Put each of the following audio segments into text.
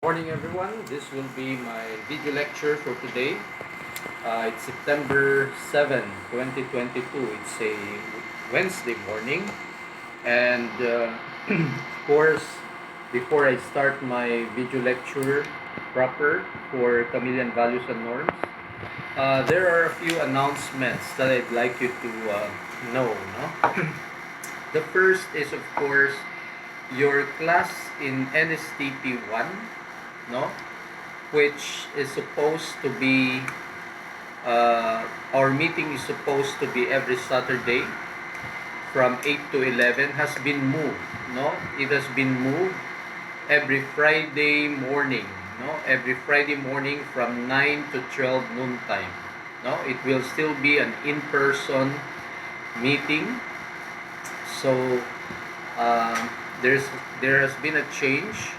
Morning everyone, this will be my video lecture for today. It's September 7, 2022. It's a Wednesday morning, and of course, before I start my video lecture proper for Chameleon Values and Norms, there are a few announcements that I'd like you to know. No? The first is, of course, your class in NSTP 1, no, which is supposed to be our meeting is supposed to be every Saturday from 8 to 11 has been moved. No, it has been moved every Friday morning. No, every Friday morning from 9 to 12 noon time. No, it will still be an in-person meeting. So there has been a change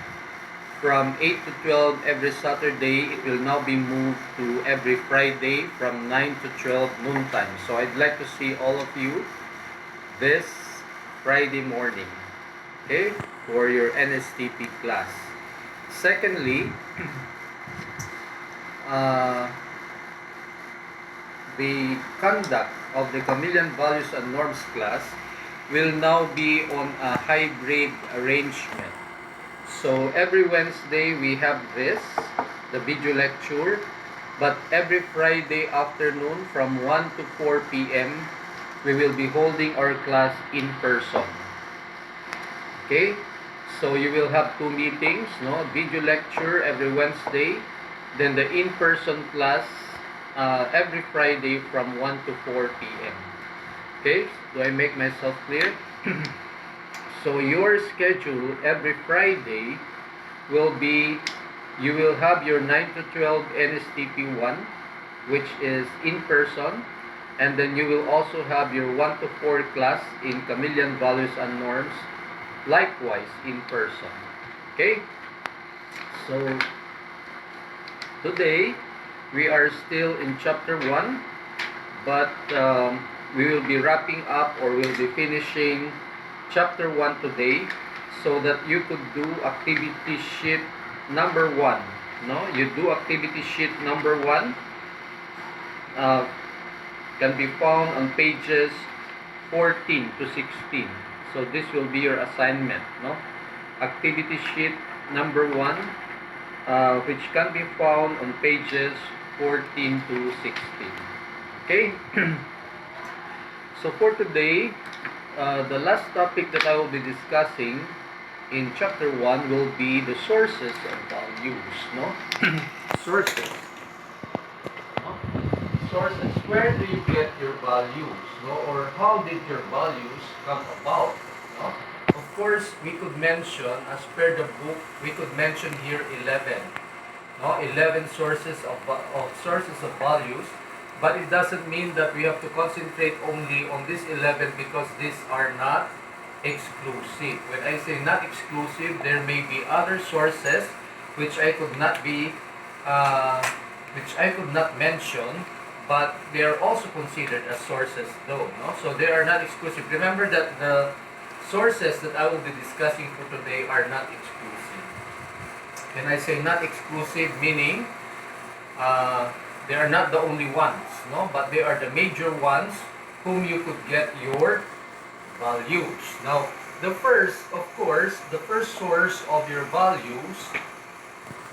from 8 to 12 every Saturday. It will now be moved to every Friday from 9 to 12 noon time. So I'd like to see all of you this Friday morning, okay, for your NSTP class. Secondly, the conduct of the Chameleon Values and Norms class will now be on a hybrid arrangement. So every Wednesday we have the video lecture, but every Friday afternoon from 1 to 4 p.m. we will be holding our class in person. Okay? So you will have two meetings, no? Video lecture every Wednesday, then the in-person class every Friday from 1 to 4 p.m. Okay? Do I make myself clear? So your schedule every Friday will be, you will have your 9 to 12 NSTP 1, which is in person, and then you will also have your 1 to 4 class in Chameleon Values and Norms, likewise in person. Okay? So today we are still in chapter 1, but we will be wrapping up, or we'll be finishing chapter 1 today, so that you could do activity sheet number 1. No, you do activity sheet number 1, can be found on pages 14 to 16. So this will be your assignment, no? Activity sheet number 1, which can be found on pages 14 to 16. Okay? So for today, the last topic that I will be discussing in chapter 1 will be the sources of values, no? Sources. No? Sources. Where do you get your values, no? Or how did your values come about, no? Of course, we could mention, as per the book, we could mention here 11, no? 11 sources of values. But it doesn't mean that we have to concentrate only on these 11, because these are not exclusive. When I say not exclusive, there may be other sources which I could not mention, but they are also considered as sources though. No? So they are not exclusive. Remember that the sources that I will be discussing for today are not exclusive. When I say not exclusive, meaning they are not the only ones, no? But they are the major ones whom you could get your values. Now, the first source of your values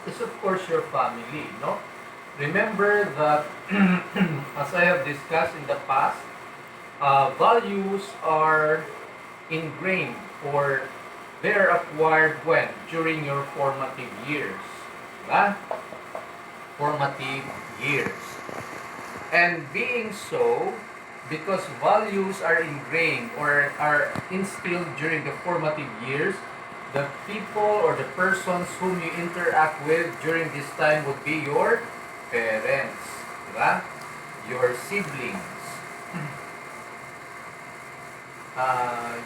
is, of course, your family, no? Remember that, as I have discussed in the past, values are ingrained, or they are acquired when? During your formative years. Diba? Formative years. And being so, because values are ingrained or are instilled during the formative years, the people or the persons whom you interact with during this time would be your parents, diba? Your siblings,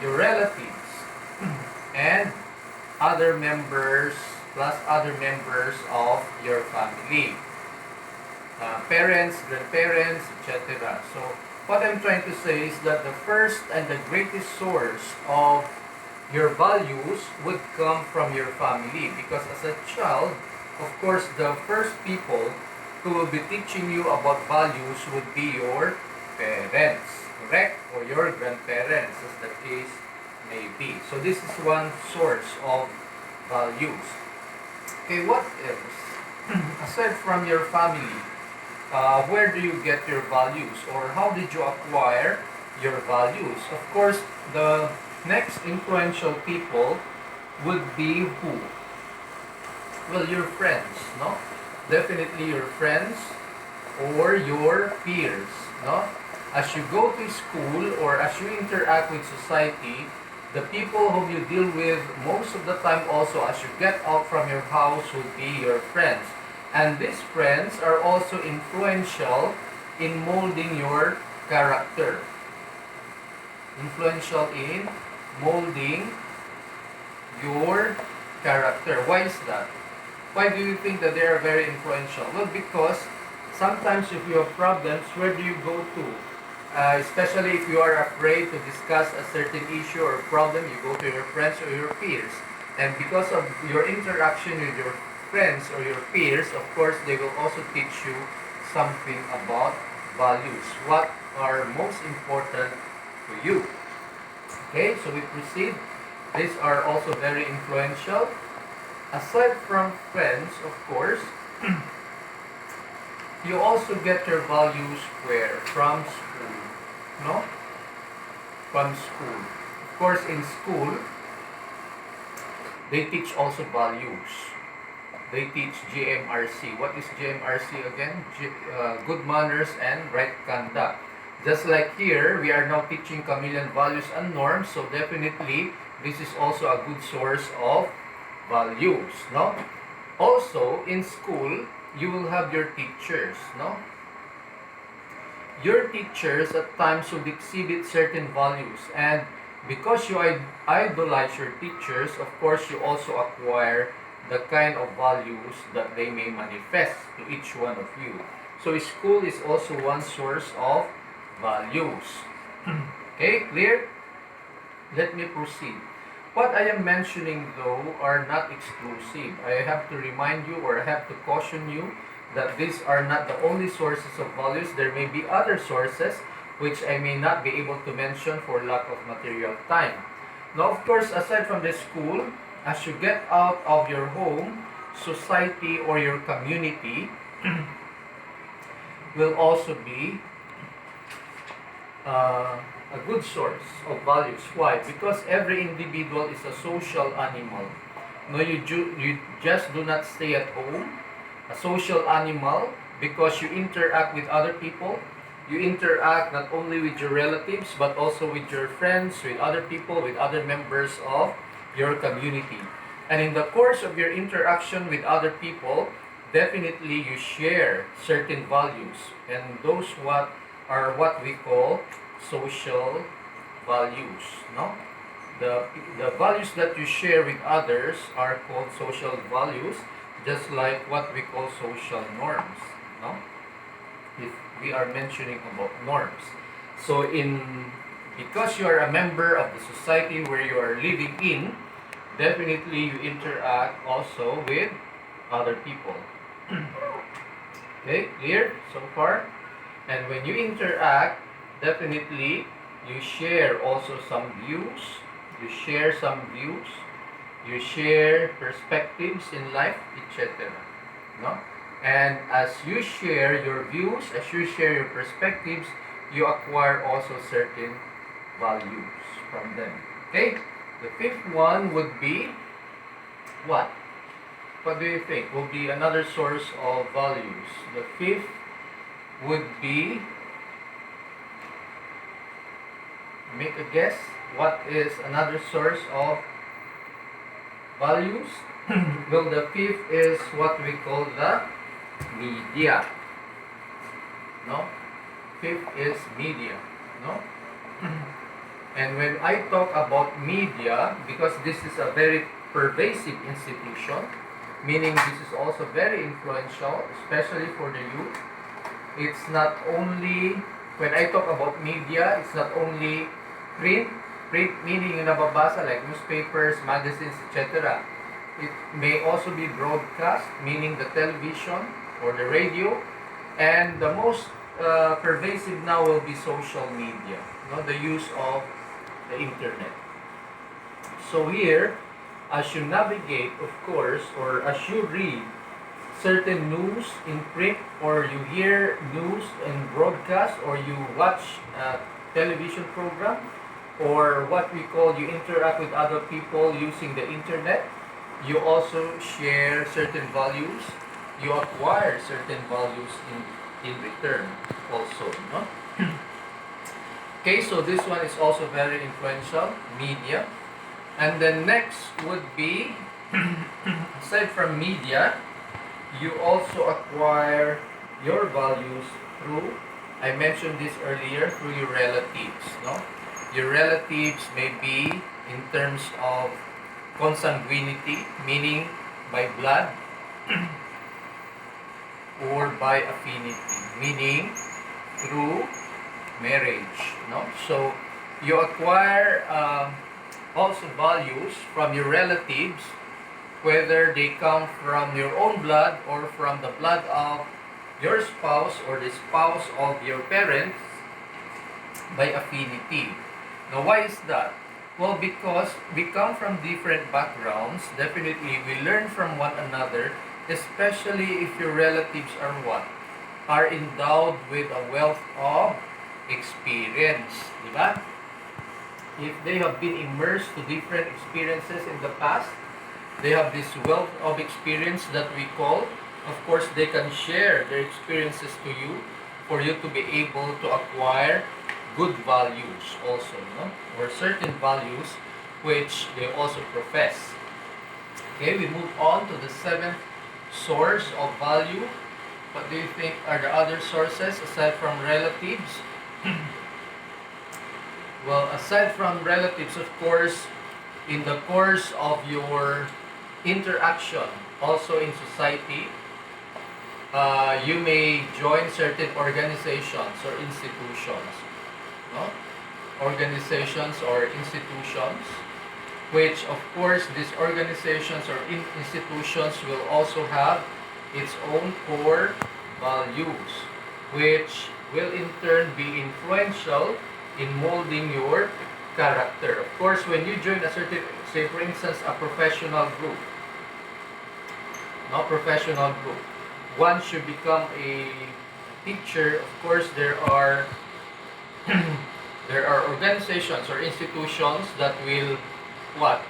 your relatives, and other members, plus other members of your family. Parents, grandparents, etc. So what I'm trying to say is that the first and the greatest source of your values would come from your family, because as a child of course, the first people who will be teaching you about values would be your parents, correct? Or your grandparents, as the case may be. So this is one source of values. Okay, what else? Aside from your family, where do you get your values, or how did you acquire your values? Of course, the next influential people would be who? Well, your friends, no? Definitely your friends or your peers, no? As you go to school or as you interact with society, the people whom you deal with most of the time also as you get out from your house would be your friends. And these friends are also influential in molding your character. Influential in molding your character. Why is that? Why do you think that they are very influential? Well, because sometimes if you have problems, where do you go to? Especially if you are afraid to discuss a certain issue or problem, you go to your friends or your peers. And because of your interaction with your friends or your peers, of course, they will also teach you something about values. What are most important to you? Okay, so we proceed. These are also very influential. Aside from friends, of course, you also get your values where? From school. No? From school. Of course, in school, they teach also values. They teach GMRC. What is GMRC again? Good manners and right conduct. Just like here, we are now teaching chameleon values and norms, so definitely this is also a good source of values, no? Also, in school, you will have your teachers, no? Your teachers at times would exhibit certain values, and because you idolize your teachers, of course, you also acquire the kind of values that they may manifest to each one of you. So school is also one source of values. Okay, clear? Let me proceed. What I am mentioning though are not exclusive. I have to remind you or I have to caution you that these are not the only sources of values. There may be other sources which I may not be able to mention for lack of material time. Now, of course, aside from the school, as you get out of your home, society, or your community will also be a good source of values. Why? Because every individual is a social animal. No, you just do not stay at home. A social animal because you interact with other people. You interact not only with your relatives but also with your friends, with other people, with other members of your community. And in the course of your interaction with other people, definitely you share certain values. And those are what we call social values, no? The values that you share with others are called social values, just like what we call social norms, no? If we are mentioning about norms. So because you are a member of the society where you are living in, definitely you interact also with other people. Okay, clear so far? And when you interact, definitely you share also some views. You share perspectives in life, etc. No? And as you share your views, as you share your perspectives, you acquire also certain values from them. Okay? The fifth one would be what? What do you think will be another source of values? The fifth would be, make a guess, what is another source of values? Well, the fifth is what we call the media. No? Fifth is media. No? And when I talk about media, because this is a very pervasive institution, meaning this is also very influential, especially for the youth. It's not only, when I talk about media, it's not only print meaning yung nababasa like newspapers, magazines, etc. It may also be broadcast, meaning the television or the radio, and the most pervasive now will be social media, the use of the internet. So here, as you navigate, of course, or as you read certain news in print, or you hear news in broadcast, or you watch a television program, or what we call you interact with other people using the internet, you also share certain values, you acquire certain values in return also, no? Okay, so this one is also very influential, media. And then next would be, aside from media, you also acquire your values through, I mentioned this earlier, through your relatives, no? Your relatives may be in terms of consanguinity, meaning by blood, or by affinity, meaning through marriage, no? So you acquire also values from your relatives, whether they come from your own blood or from the blood of your spouse or the spouse of your parents, by affinity. Now, why is that? Well, because we come from different backgrounds. Definitely, we learn from one another, especially if your relatives are what? Are endowed with a wealth of experience. Diba? If they have been immersed to different experiences in the past, they have this wealth of experience that we call, of course, they can share their experiences to you for you to be able to acquire good values also, no? Or certain values which they also profess. Okay, we move on to the seventh source of value. What do you think are the other sources aside from relatives? Well, aside from relatives, of course, in the course of your interaction also in society, you may join certain organizations or institutions, no? Organizations or institutions, which of course these organizations or institutions will also have its own core values, which will in turn be influential in molding your character. Of course, when you join a certain, say for instance, a professional group, once you become a teacher, of course, there are there are organizations or institutions that will what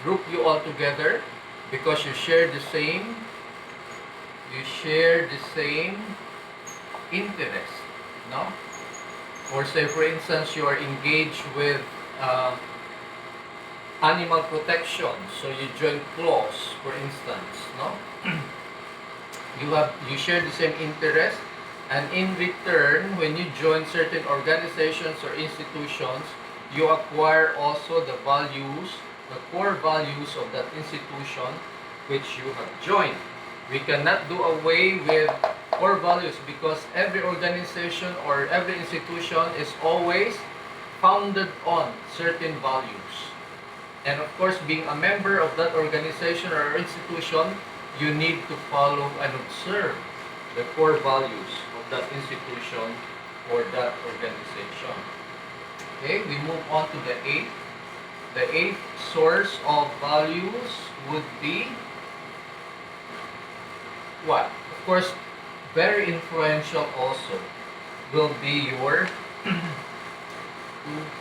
group you all together because you share the same interest, no? Or say for instance you are engaged with animal protection, so you join claws, for instance, no? You share the same interest, and in return, when you join certain organizations or institutions, you acquire also the values, the core values of that institution which you have joined. We cannot do away with core values because every organization or every institution is always founded on certain values. And of course, being a member of that organization or institution, you need to follow and observe the core values of that institution or that organization. Okay, we move on to the eighth. The eighth source of values would be what? Of course, very influential also will be your 2,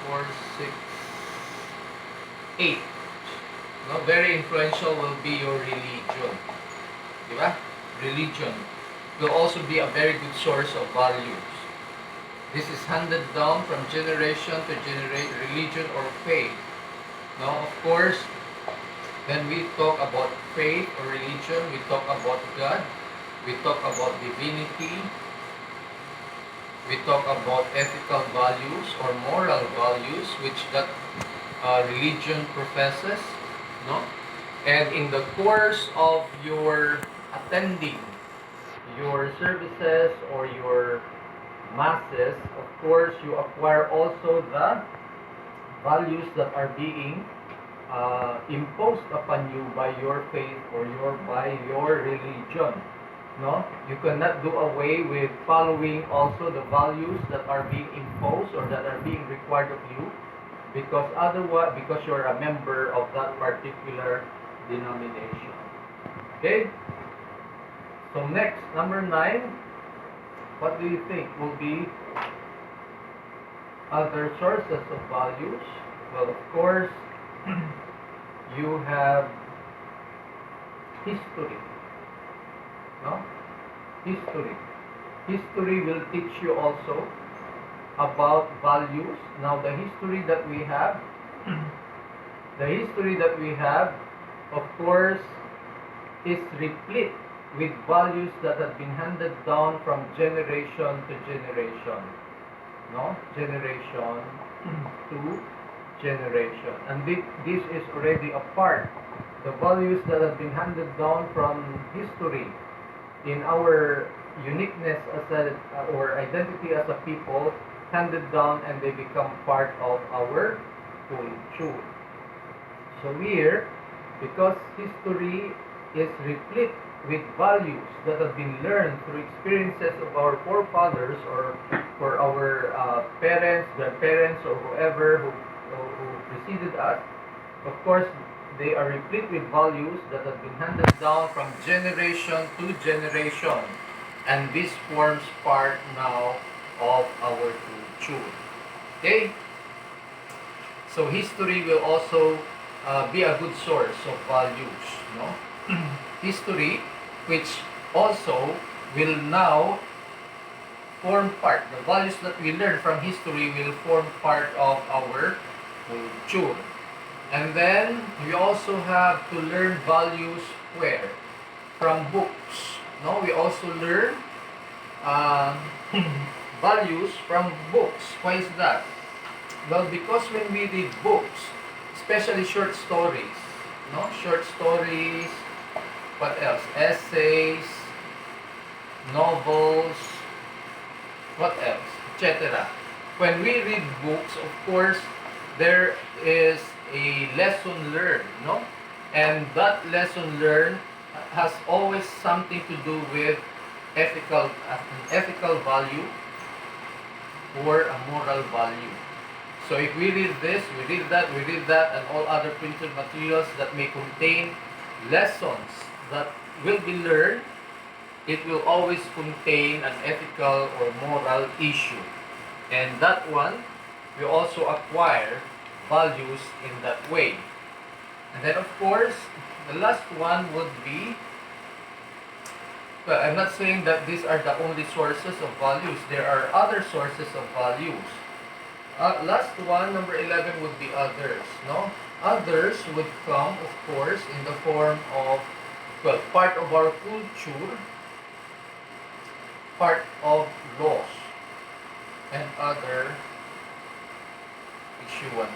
4, 6, 8. No, very influential will be your religion. Diba? Religion will also be a very good source of values. This is handed down from generation to generation, religion or faith. Now, of course, when we talk about faith or religion, we talk about God, we talk about divinity, we talk about ethical values or moral values which that religion professes, no? And in the course of your attending your services or your masses, of course, you acquire also the values that are being imposed upon you by your faith or by your religion. No, you cannot do away with following also the values that are being imposed or that are being required of you, because otherwise, because you're a member of that particular denomination. Okay. So next, number 9. What do you think will be other sources of values? Well, of course, you have history. No? History. History will teach you also about values. Now, the history that we have, of course, is replete with values that have been handed down from generation to generation. No? Generation to generation. And this is already a part. The values that have been handed down from history in our uniqueness as or identity as a people, handed down, and they become part of our culture. So here, because history is replete with values that have been learned through experiences of our forefathers or for our parents, grandparents, or whoever who preceded us, of course, they are replete with values that have been handed down from generation to generation. And this forms part now of our culture. Okay? So history will also be a good source of values. No? History, which also will now form part, the values that we learn from history will form part of our culture. And then we also have to learn values where? From books. No, we also learn values from books. Why is that? Well, because when we read books, especially short stories, no, short stories, what else? Essays, novels, what else? Etc. When we read books, of course, there is a lesson learned, no? And that lesson learned has always something to do with an ethical value or a moral value. So if we read this, we read that, and all other printed materials that may contain lessons that will be learned, it will always contain an ethical or moral issue. And that one, we also acquire values in that way. And then of course, the last one would be, well, I'm not saying that these are the only sources of values. There are other sources of values. Last one, number 11, would be others. No, others would come, of course, in the form of, well, part of our culture, part of laws, and other issuances.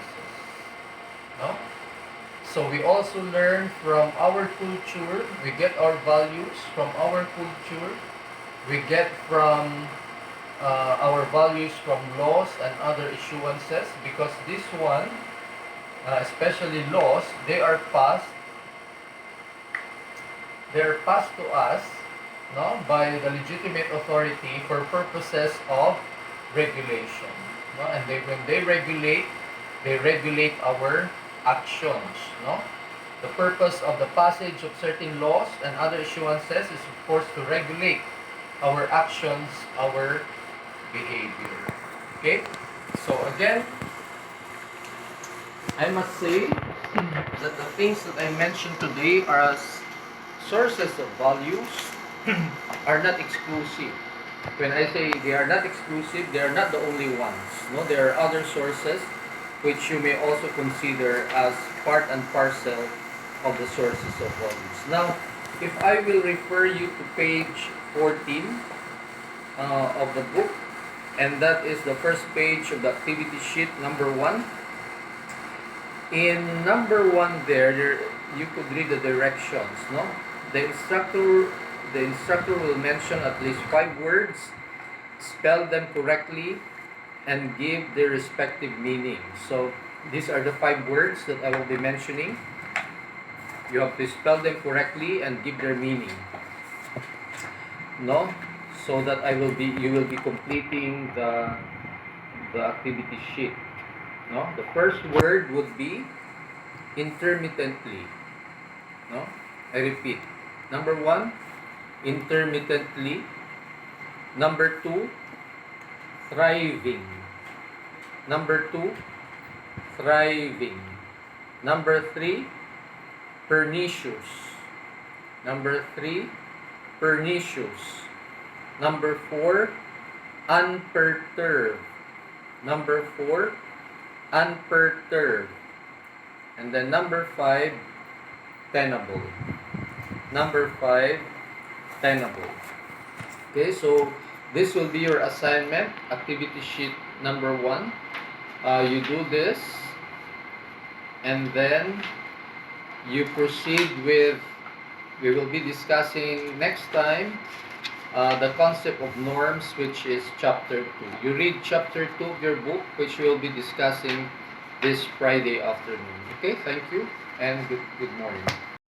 No? So we also learn from our culture, we get our values from our culture, we get from our values from laws and other issuances, because this one, especially laws, they are passed to us, no, by the legitimate authority for purposes of regulation. No? And when they regulate our actions. No? The purpose of the passage of certain laws and other issuances is, of course, to regulate our actions, our behavior. Okay? So again, I must say that the things that I mentioned today are as sources of values are not exclusive. When I say they are not exclusive, they are not the only ones. No, there are other sources which you may also consider as part and parcel of the sources of values. Now, if I will refer you to page 14 of the book, and that is the first page of the activity sheet, number 1. In number 1 there you could read the directions. No, the instructor will mention at least 5 words, spell them correctly, and give their respective meaning. So These are the 5 words that I will be mentioning. You have to spell them correctly and give their meaning. No? So that you will be completing the activity sheet. No? The first word would be intermittently. No? I repeat. Number 1, intermittently. Number 2, thriving. Number 2, thriving. Number 3, pernicious. Number 3, pernicious. Number 4, unperturbed. Number 4, unperturbed. And then number 5, tenable. Number 5, tenable. Okay, so this will be your assignment, activity sheet number 1. You do this, and then you proceed with, we will be discussing next time the concept of norms, which is chapter 2. You read chapter 2 of your book, which we will be discussing this Friday afternoon. Okay, thank you, and good morning.